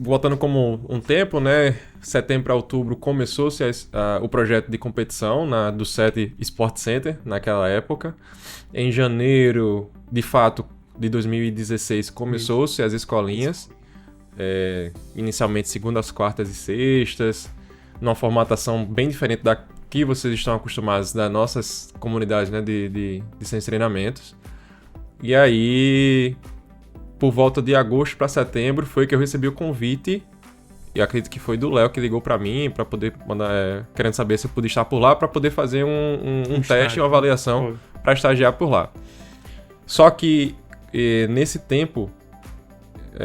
voltando como um tempo, né? Setembro a outubro começou-se o projeto de competição do SET Sport Center, naquela época. Em janeiro, de fato, de 2016, começou-se as escolinhas. Inicialmente segundas, quartas e sextas, numa formatação bem diferente da que vocês estão acostumados das nossas comunidades, né, de centros de treinamentos. E aí, por volta de agosto para setembro, foi que eu recebi o convite, e acredito que foi do Léo que ligou para mim, para poder mandar, querendo saber se eu podia estar por lá, para poder fazer um teste, uma avaliação para estagiar por lá. Só que nesse tempo,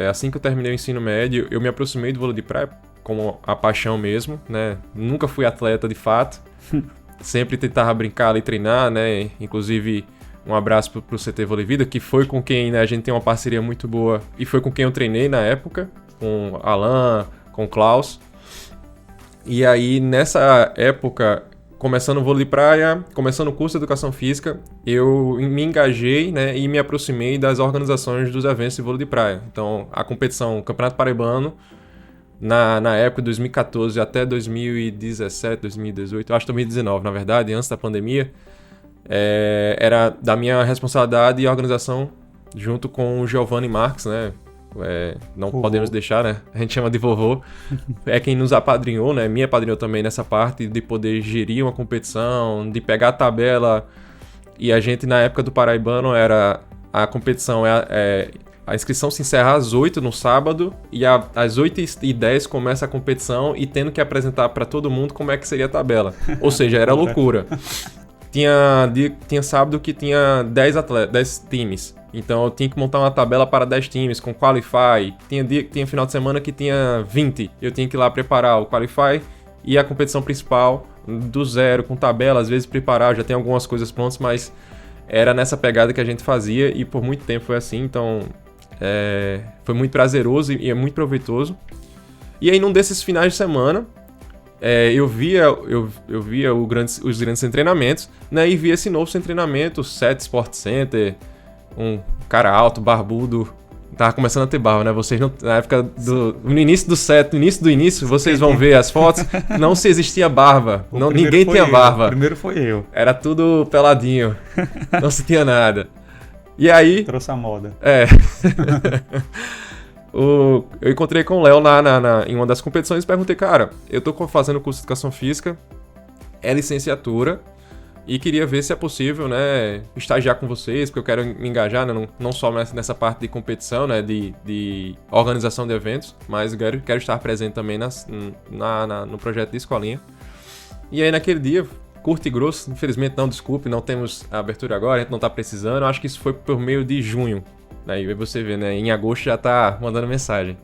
assim que eu terminei o ensino médio, eu me aproximei do vôlei de praia como a paixão mesmo, né? Nunca fui atleta de fato, sempre tentava brincar e treinar, né? Inclusive, um abraço pro CT Vôlei Vida, que foi com quem, né, a gente tem uma parceria muito boa e foi com quem eu treinei na época, com Alan, com Klaus. E aí, nessa época, começando o vôlei de praia, começando o curso de Educação Física, eu me engajei, né, e me aproximei das organizações dos eventos de vôlei de praia. Então, a competição, o Campeonato Paraibano, na época de 2014 até 2017, 2018, acho que 2019, na verdade, antes da pandemia, era da minha responsabilidade e organização junto com o Giovanni Marques, né? Não vovô. Podemos deixar, né? A gente chama de vovô. É quem nos apadrinhou, né? Me apadrinhou também nessa parte de poder gerir uma competição, de pegar a tabela. E a gente, na época do Paraibano, a competição a inscrição se encerra às 8 no sábado e às 8h10 começa a competição e tendo que apresentar para todo mundo como é que seria a tabela. Ou seja, era loucura. Tinha sábado que tinha 10 times. Então eu tinha que montar uma tabela para 10 times com Qualify. Tinha final de semana que tinha 20. Eu tinha que ir lá preparar o Qualify e a competição principal do zero, com tabela, às vezes preparar. Já tem algumas coisas prontas, mas era nessa pegada que a gente fazia e por muito tempo foi assim. Então foi muito prazeroso e é muito proveitoso. E aí num desses finais de semana, eu via os grandes treinamentos, né, e via esse novo treinamento, o SET Sport Center, um cara alto, barbudo, tava começando a ter barba, né, vocês não, na época no início do SET, no início, vocês vão ver as fotos, não se existia barba, ninguém tinha barba. O primeiro foi eu. Era tudo peladinho, não se tinha nada. E aí... Trouxe a moda. Eu encontrei com o Léo em uma das competições e perguntei, cara, eu tô fazendo curso de Educação Física, é licenciatura, e queria ver se é possível, né, estagiar com vocês, porque eu quero me engajar, né, não só nessa parte de competição, né, de organização de eventos, mas quero estar presente também no projeto de escolinha. E aí naquele dia, curto e grosso, infelizmente não temos a abertura agora, a gente não tá precisando, acho que isso foi por meio de junho. Aí você vê, né? Em agosto já tá mandando mensagem.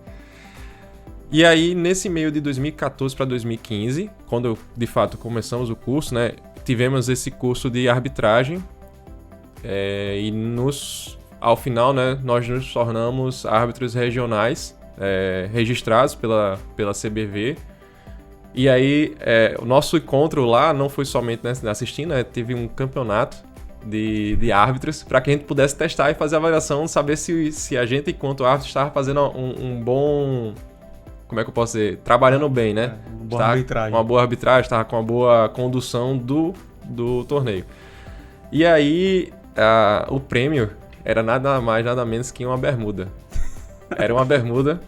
E aí, nesse meio de 2014 para 2015, quando de fato começamos o curso, né? Tivemos esse curso de arbitragem. E ao final, né? Nós nos tornamos árbitros regionais, registrados pela CBV. E aí, o nosso encontro lá não foi somente assistindo, né? Teve um campeonato de árbitros, para que a gente pudesse testar e fazer a avaliação, saber se a gente, enquanto árbitro, estava fazendo um bom... Como é que eu posso dizer? Trabalhando bem, né? Uma boa arbitragem, estava com uma boa condução do torneio. E aí, o prêmio era nada mais, nada menos que uma bermuda. Era uma bermuda.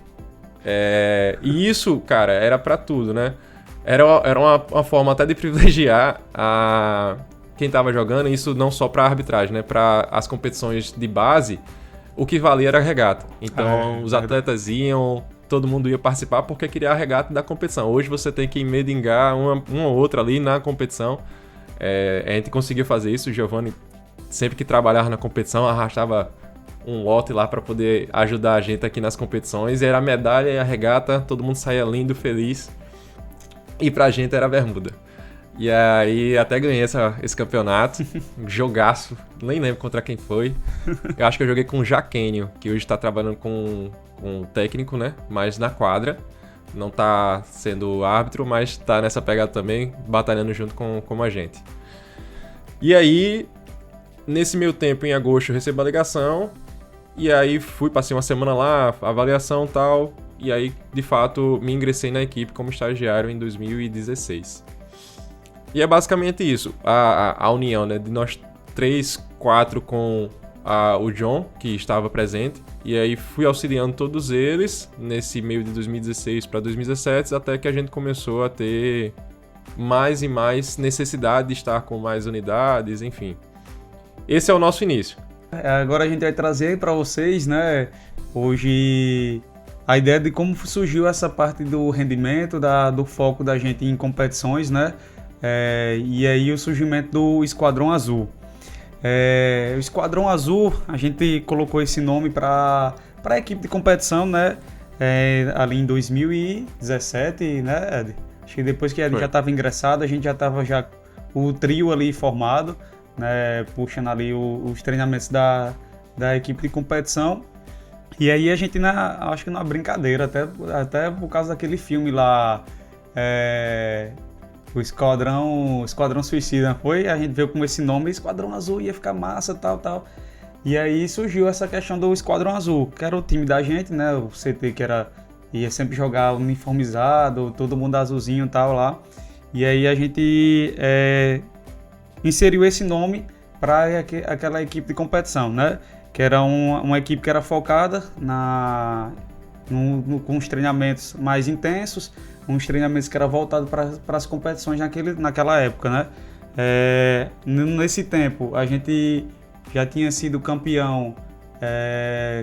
E isso, cara, era para tudo, né? Era uma forma até de privilegiar quem estava jogando, isso não só para arbitragem, né? Para as competições de base, o que valia era a regata. Então, os atletas iam, todo mundo ia participar porque queria a regata da competição. Hoje você tem que medingar uma ou outra ali na competição. A gente conseguiu fazer isso. O Giovanni, sempre que trabalhava na competição, arrastava um lote lá para poder ajudar a gente aqui nas competições. Era a medalha e a regata, todo mundo saía lindo, feliz. E pra gente era a bermuda. E aí até ganhei esse campeonato, um jogaço, nem lembro contra quem foi. Eu acho que eu joguei com o Jaquênio, que hoje tá trabalhando com técnico, né? Mas na quadra, não tá sendo árbitro, mas tá nessa pegada também, batalhando junto com a gente. E aí, nesse meio tempo, em agosto, eu recebo a ligação, e aí passei uma semana lá, avaliação e tal. e aí, de fato, me ingressei na equipe como estagiário em 2016. E é basicamente isso, a união, né, de nós 3, 4 com o John, que estava presente, e aí fui auxiliando todos eles nesse meio de 2016 para 2017, até que a gente começou a ter mais e mais necessidade de estar com mais unidades, enfim. Esse é o nosso início. Agora a gente vai trazer para vocês, né, hoje a ideia de como surgiu essa parte do rendimento, do foco da gente em competições, né, e aí o surgimento do Esquadrão Azul. O Esquadrão Azul, a gente colocou esse nome para a equipe de competição, né, ali em 2017, né, Ed? Acho que depois que a gente já estava ingressado, a gente já estava o trio ali formado, né, puxando ali os treinamentos da equipe de competição. E aí a gente, acho que na brincadeira, até por causa daquele filme lá, o Esquadrão Suicida, foi? A gente veio com esse nome, Esquadrão Azul, ia ficar massa, tal. E aí surgiu essa questão do Esquadrão Azul, que era o time da gente, né, o CT que ia sempre jogar uniformizado, todo mundo azulzinho e tal lá. E aí a gente inseriu esse nome para aquela equipe de competição, né? Que era uma equipe que era focada com os treinamentos mais intensos, uns treinamentos que eram voltados para as competições naquela época, né? Nesse tempo, a gente já tinha sido campeão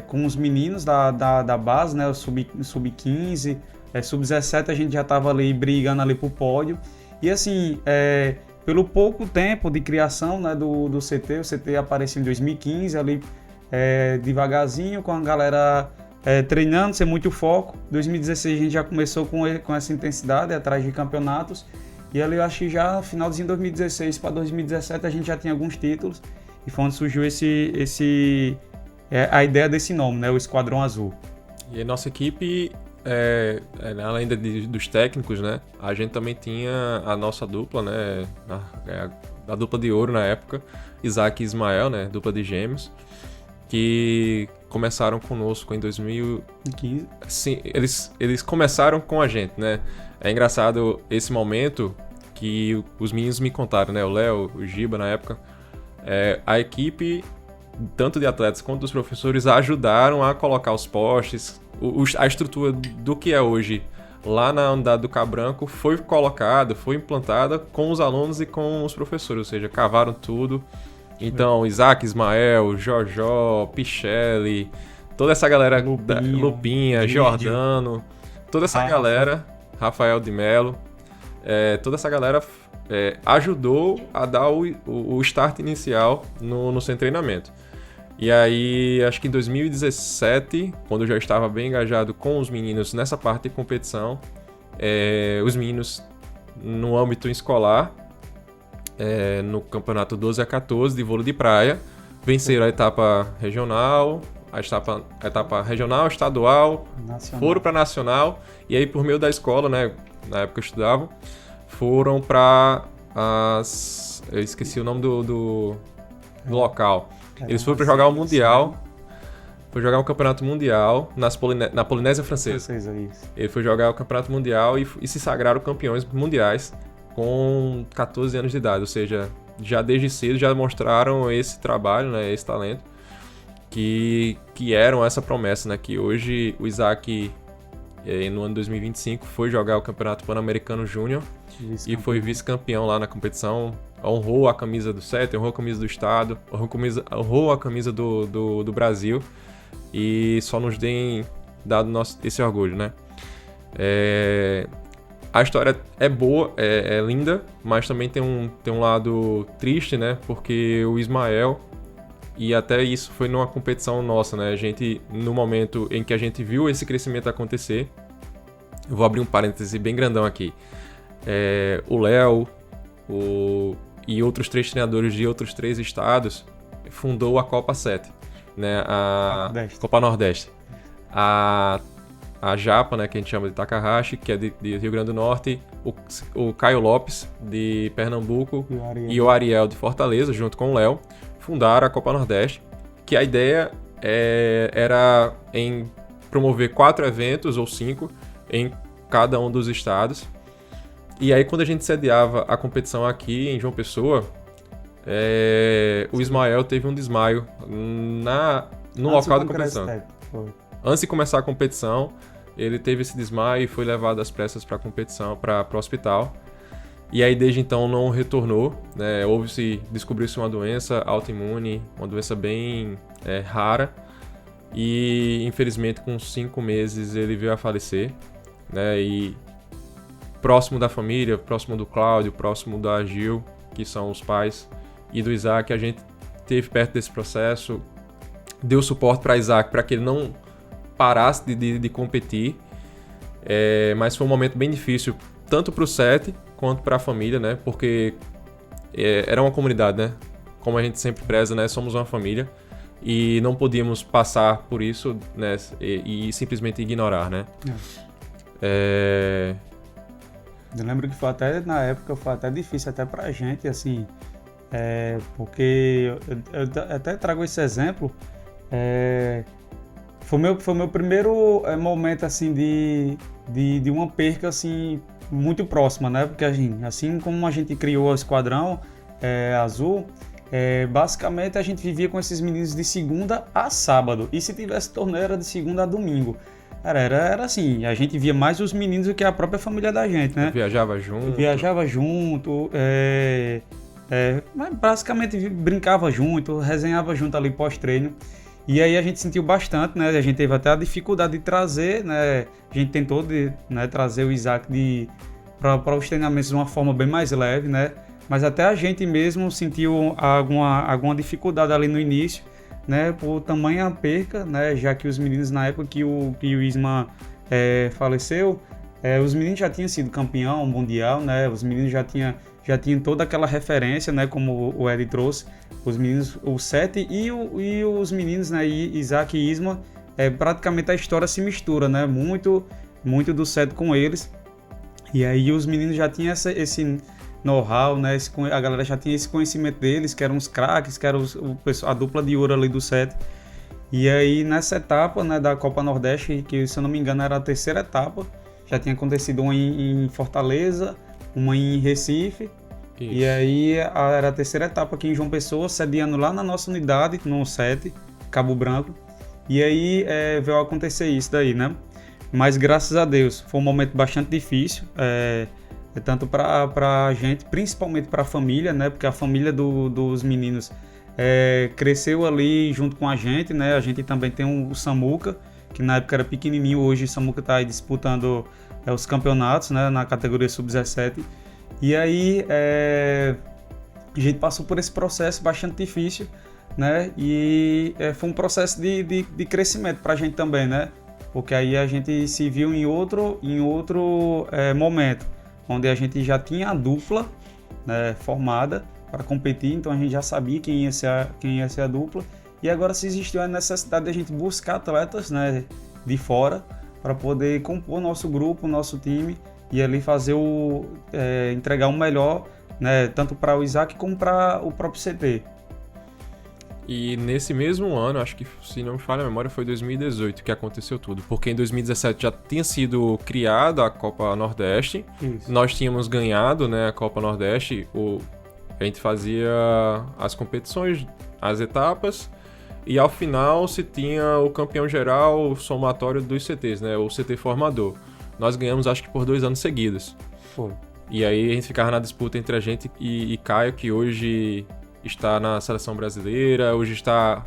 com os meninos da base, né? O sub-15, sub-17 a gente já estava ali brigando ali pro pódio. E assim, pelo pouco tempo de criação, né, do CT, o CT apareceu em 2015 ali devagarzinho, com a galera treinando, sem muito foco. 2016 a gente já começou com essa intensidade, atrás de campeonatos. E ali eu acho que já no finalzinho de 2016 para 2017 a gente já tinha alguns títulos. E foi onde surgiu a ideia desse nome, né, o Esquadrão Azul. E a nossa equipe, além dos técnicos, né, a gente também tinha a nossa dupla, né, a dupla de ouro na época, Isaac e Ismael, né, dupla de gêmeos, que começaram conosco em 2015. Sim, eles começaram com a gente, né. É engraçado esse momento que os meninos me contaram, né, o Léo, o Giba na época, a equipe, tanto de atletas quanto dos professores, ajudaram a colocar os postes, a estrutura do que é hoje lá na unidade do Cabranco foi colocada, foi implantada com os alunos e com os professores, ou seja, cavaram tudo. Então, Isaac, Ismael, Jojó, Pichelli, toda essa galera, Lupinha, Giordano, toda essa galera, Rafael de Mello, toda essa galera ajudou a dar o start inicial no seu treinamento. E aí, acho que em 2017, quando eu já estava bem engajado com os meninos nessa parte de competição, os meninos no âmbito escolar, no campeonato 12-14 de vôlei de praia, venceram a etapa regional, a etapa regional, estadual, foram para nacional, e aí por meio da escola, né, na época eu estudava, foram para eu esqueci o nome do local. Eles foram para jogar o Mundial. Foi jogar um campeonato mundial na Polinésia Francesa. Ele foi jogar o campeonato mundial e se sagraram campeões mundiais com 14 anos de idade. Ou seja, já desde cedo já mostraram esse trabalho, né, esse talento, que eram essa promessa, né, que hoje o Isaac, no ano 2025, foi jogar o Campeonato Pan-Americano Júnior e foi vice-campeão lá na competição. Honrou a camisa do CET, honrou a camisa do estado, honrou a camisa do Brasil, e só nos tem dado esse orgulho, né? A história é boa, é linda, mas também tem um lado triste, né? Porque o Ismael, e até isso foi numa competição nossa, né? A gente, no momento em que a gente viu esse crescimento acontecer, eu vou abrir um parêntese bem grandão aqui. O Léo, e outros 3 treinadores de outros 3 estados fundou a Copa 7, né? Copa Nordeste. A Japa, né, que a gente chama de Takahashi, que é de Rio Grande do Norte, o Caio Lopes, de Pernambuco, e o Ariel, de Fortaleza, junto com o Léo, fundaram a Copa Nordeste, que a ideia era em promover 4 eventos ou 5 em cada um dos estados. E aí, quando a gente sediava a competição aqui em João Pessoa, o Ismael teve um desmaio no local da competição. Antes de começar a competição, ele teve esse desmaio e foi levado às pressas para a competição, para o hospital. E aí, desde então, não retornou, né? Descobriu-se uma doença autoimune, uma doença bem rara. E, infelizmente, com 5 meses, ele veio a falecer, né? E próximo da família, próximo do Cláudio, próximo da Gil, que são os pais, e do Isaac, a gente esteve perto desse processo, deu suporte para Isaac, para que ele não parasse de competir. Mas foi um momento bem difícil, tanto para o Sete quanto para a família, né? Porque era uma comunidade, né? Como a gente sempre preza, né? Somos uma família e não podíamos passar por isso, né? E simplesmente ignorar, né? Eu lembro que na época foi até difícil até pra gente, assim, porque eu até trago esse exemplo, foi meu primeiro momento, assim, de uma perca, assim, muito próxima, né? Porque assim como a gente criou o Esquadrão Azul, basicamente a gente vivia com esses meninos de segunda a sábado, e se tivesse torneio era de segunda a domingo. Era assim, a gente via mais os meninos do que a própria família da gente, né? Viajava junto, mas basicamente brincava junto, resenhava junto ali pós-treino. E aí a gente sentiu bastante, né? A gente teve até a dificuldade de trazer, né? A gente tentou trazer o Isaac para os treinamentos de uma forma bem mais leve, né? Mas até a gente mesmo sentiu alguma dificuldade ali no início, né? Por tamanha perca, né? Já que os meninos, na época que o Isma faleceu, os meninos já tinham sido campeão mundial, né? Os meninos já tinham toda aquela referência, né? Como o Ed trouxe. Os meninos, o Sete e os meninos, né? Isaac e Isma, praticamente a história se mistura, né? Muito do Sete com eles. E aí os meninos já tinham esse know-how, né? A galera já tinha esse conhecimento deles, que eram os craques, que eram a dupla de ouro ali do Sete. E aí nessa etapa, né, da Copa Nordeste, que se eu não me engano era a terceira etapa, já tinha acontecido uma em Fortaleza, uma em Recife. Isso. E aí era a terceira etapa aqui em João Pessoa, sediando lá na nossa unidade, no 7, Cabo Branco. E aí veio acontecer isso daí, né? Mas graças a Deus, foi um momento bastante difícil, tanto para a gente, principalmente para a família, né? Porque a família dos meninos cresceu ali junto com a gente, né? A gente também tem o Samuca, que na época era pequenininho, hoje o Samuca está aí disputando os campeonatos, né? Na categoria Sub-17. E aí a gente passou por esse processo bastante difícil, né? E foi um processo de crescimento para a gente também, né? Porque aí a gente se viu em outro momento, onde a gente já tinha a dupla, né, formada para competir, então a gente já sabia quem ia ser a dupla, e agora se existiu a necessidade de a gente buscar atletas, né, de fora para poder compor nosso grupo, nosso time, e ali fazer entregar o melhor, né, tanto para o Isaac como para o próprio CT. E nesse mesmo ano, acho que, se não me falha a memória, foi 2018 que aconteceu tudo. Porque em 2017 já tinha sido criada a Copa Nordeste. Isso. Nós tínhamos ganhado, né, a Copa Nordeste. A gente fazia as competições, as etapas. E ao final se tinha o campeão geral, o somatório dos CTs, né, o CT formador. Nós ganhamos, acho que por 2 anos seguidos. Foi. E aí a gente ficava na disputa entre a gente e Caio, que hoje está na seleção brasileira, hoje está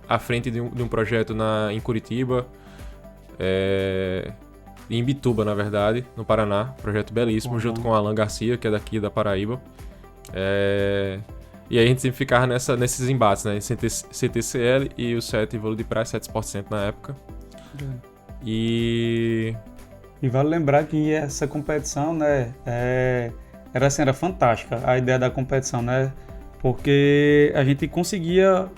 à frente de um projeto em Curitiba, em Bituba, na verdade, no Paraná, projeto belíssimo, junto com Alan Garcia, que é daqui da Paraíba. E aí a gente sempre ficava nesses embates, né, CTCL e o 7 vôlei de praia, 7 Sport Center na época. E vale lembrar que essa competição, né, era fantástica, a ideia da competição, né? Porque a gente conseguia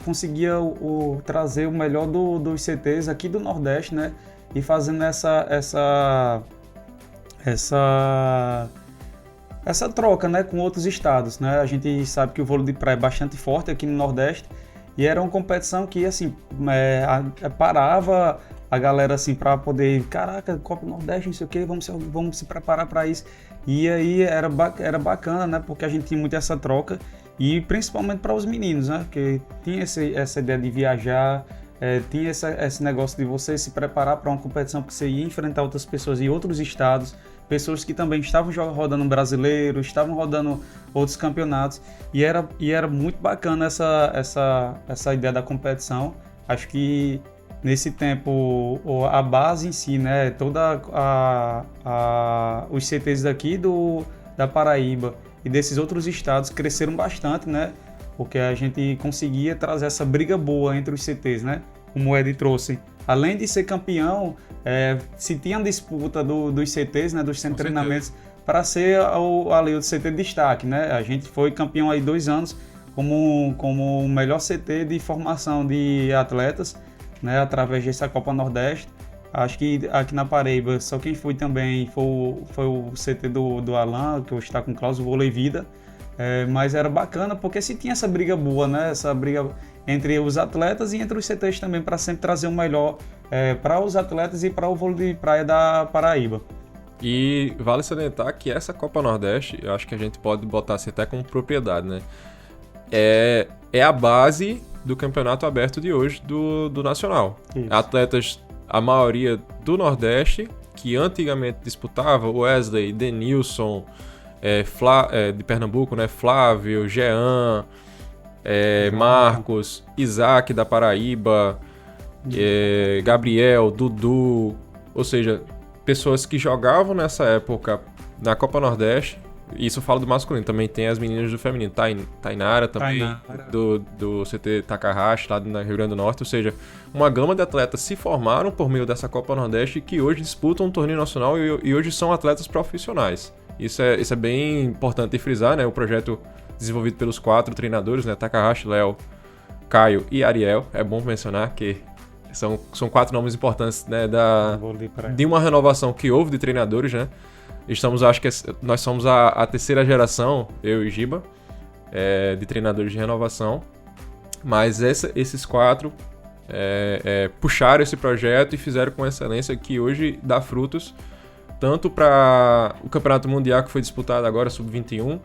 trazer o melhor dos CTs aqui do Nordeste, né? E fazendo essa troca, né, com outros estados, né? A gente sabe que o vôlei de praia é bastante forte aqui no Nordeste, e era uma competição que, assim, parava a galera assim para poder, caraca, Copa Nordeste, não sei o que, vamos se preparar para isso. E aí era bacana, né? Porque a gente tinha muito essa troca e principalmente para os meninos, né? Que tinha essa ideia de viajar, tinha esse negócio de você se preparar para uma competição que você ia enfrentar outras pessoas em outros estados, pessoas que também estavam rodando brasileiro, estavam rodando outros campeonatos e era muito bacana essa ideia da competição. Acho que nesse tempo a base em si, né, toda os CTs daqui da Paraíba e desses outros estados cresceram bastante, né, porque a gente conseguia trazer essa briga boa entre os CTs, né, como o Ed trouxe. Além de ser campeão, se tinha disputa dos CTs, né, dos centros de treinamentos, para ser ali o CT de destaque, né? A gente foi campeão aí 2 anos como o melhor CT de formação de atletas, né, através dessa Copa Nordeste. Acho que aqui na Paraíba, só quem foi também foi o CT do Alan, que hoje está com o Klaus, o Vôlei Vida. Mas era bacana porque se tinha essa briga boa, né? Essa briga entre os atletas e entre os CTs também, para sempre trazer o melhor para os atletas e para o vôlei de praia da Paraíba. E vale salientar que essa Copa Nordeste, eu acho que a gente pode botar assim até como propriedade, né? É a base do campeonato aberto de hoje do Nacional. Isso. Atletas, a maioria do Nordeste, que antigamente disputava, Wesley, Denilson, de Pernambuco, né? Flávio, Jean, Marcos, Isaac da Paraíba, Gabriel, Dudu, ou seja, pessoas que jogavam nessa época na Copa Nordeste. Isso eu falo do masculino, também tem as meninas do feminino, Tainara também, do CT Takahashi, lá no Rio Grande do Norte, ou seja, uma gama de atletas se formaram por meio dessa Copa Nordeste que hoje disputam um torneio nacional e hoje são atletas profissionais. Isso é bem importante de frisar, né? O projeto desenvolvido pelos 4 treinadores, né? Takahashi, Léo, Caio e Ariel. É bom mencionar que são 4 nomes importantes, né, de uma renovação que houve de treinadores, né? Acho que nós somos a terceira geração, eu e Giba, de treinadores de renovação. Mas esses 4 puxaram esse projeto e fizeram com excelência, que hoje dá frutos, tanto para o Campeonato Mundial que foi disputado agora, Sub-21,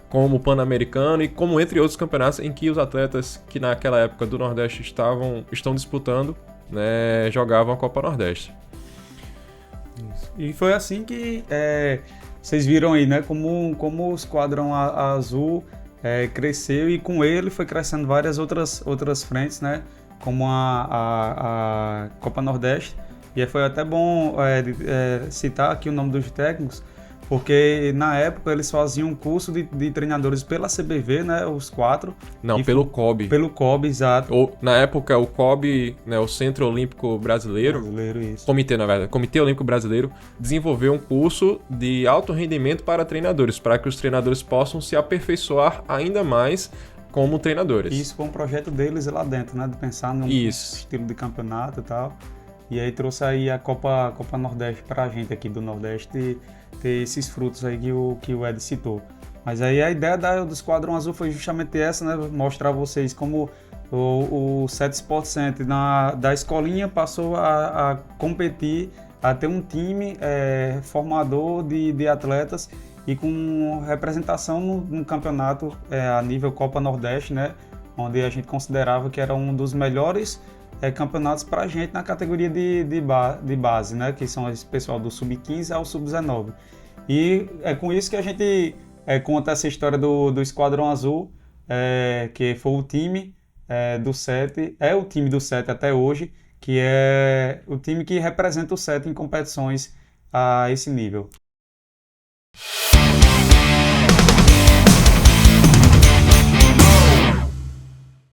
como o Pan-Americano e como entre outros campeonatos em que os atletas que naquela época do Nordeste estão disputando, né, jogavam a Copa Nordeste. Isso. E foi assim que vocês viram aí, né, como o Esquadrão Azul cresceu, e com ele foi crescendo várias outras frentes, né, como a Copa Nordeste. E foi até bom citar aqui o nome dos técnicos, porque na época eles faziam um curso de treinadores pela CBV, né, os 4. Não, pelo COB. Pelo COB, exato. Na época o COB, né, o Centro Olímpico Brasileiro, isso. Comitê Olímpico Brasileiro, desenvolveu um curso de alto rendimento para treinadores, para que os treinadores possam se aperfeiçoar ainda mais como treinadores. Isso foi um projeto deles lá dentro, né, de pensar num estilo de campeonato e tal. E aí trouxe aí a Copa Nordeste pra gente aqui do Nordeste ter esses frutos aí que o Ed citou. Mas aí a ideia do Esquadrão Azul foi justamente essa, né? Mostrar a vocês como o Set Sport Center da escolinha passou a competir, a ter um time formador de atletas e com representação no campeonato a nível Copa Nordeste, né? Onde a gente considerava que era um dos melhores campeonatos para a gente na categoria de base, né? Que são esse pessoal do Sub-15 ao Sub-19. E é com isso que a gente conta essa história do Esquadrão Azul, que foi o time do 7, o time do 7 até hoje, que é o time que representa o 7 em competições a esse nível.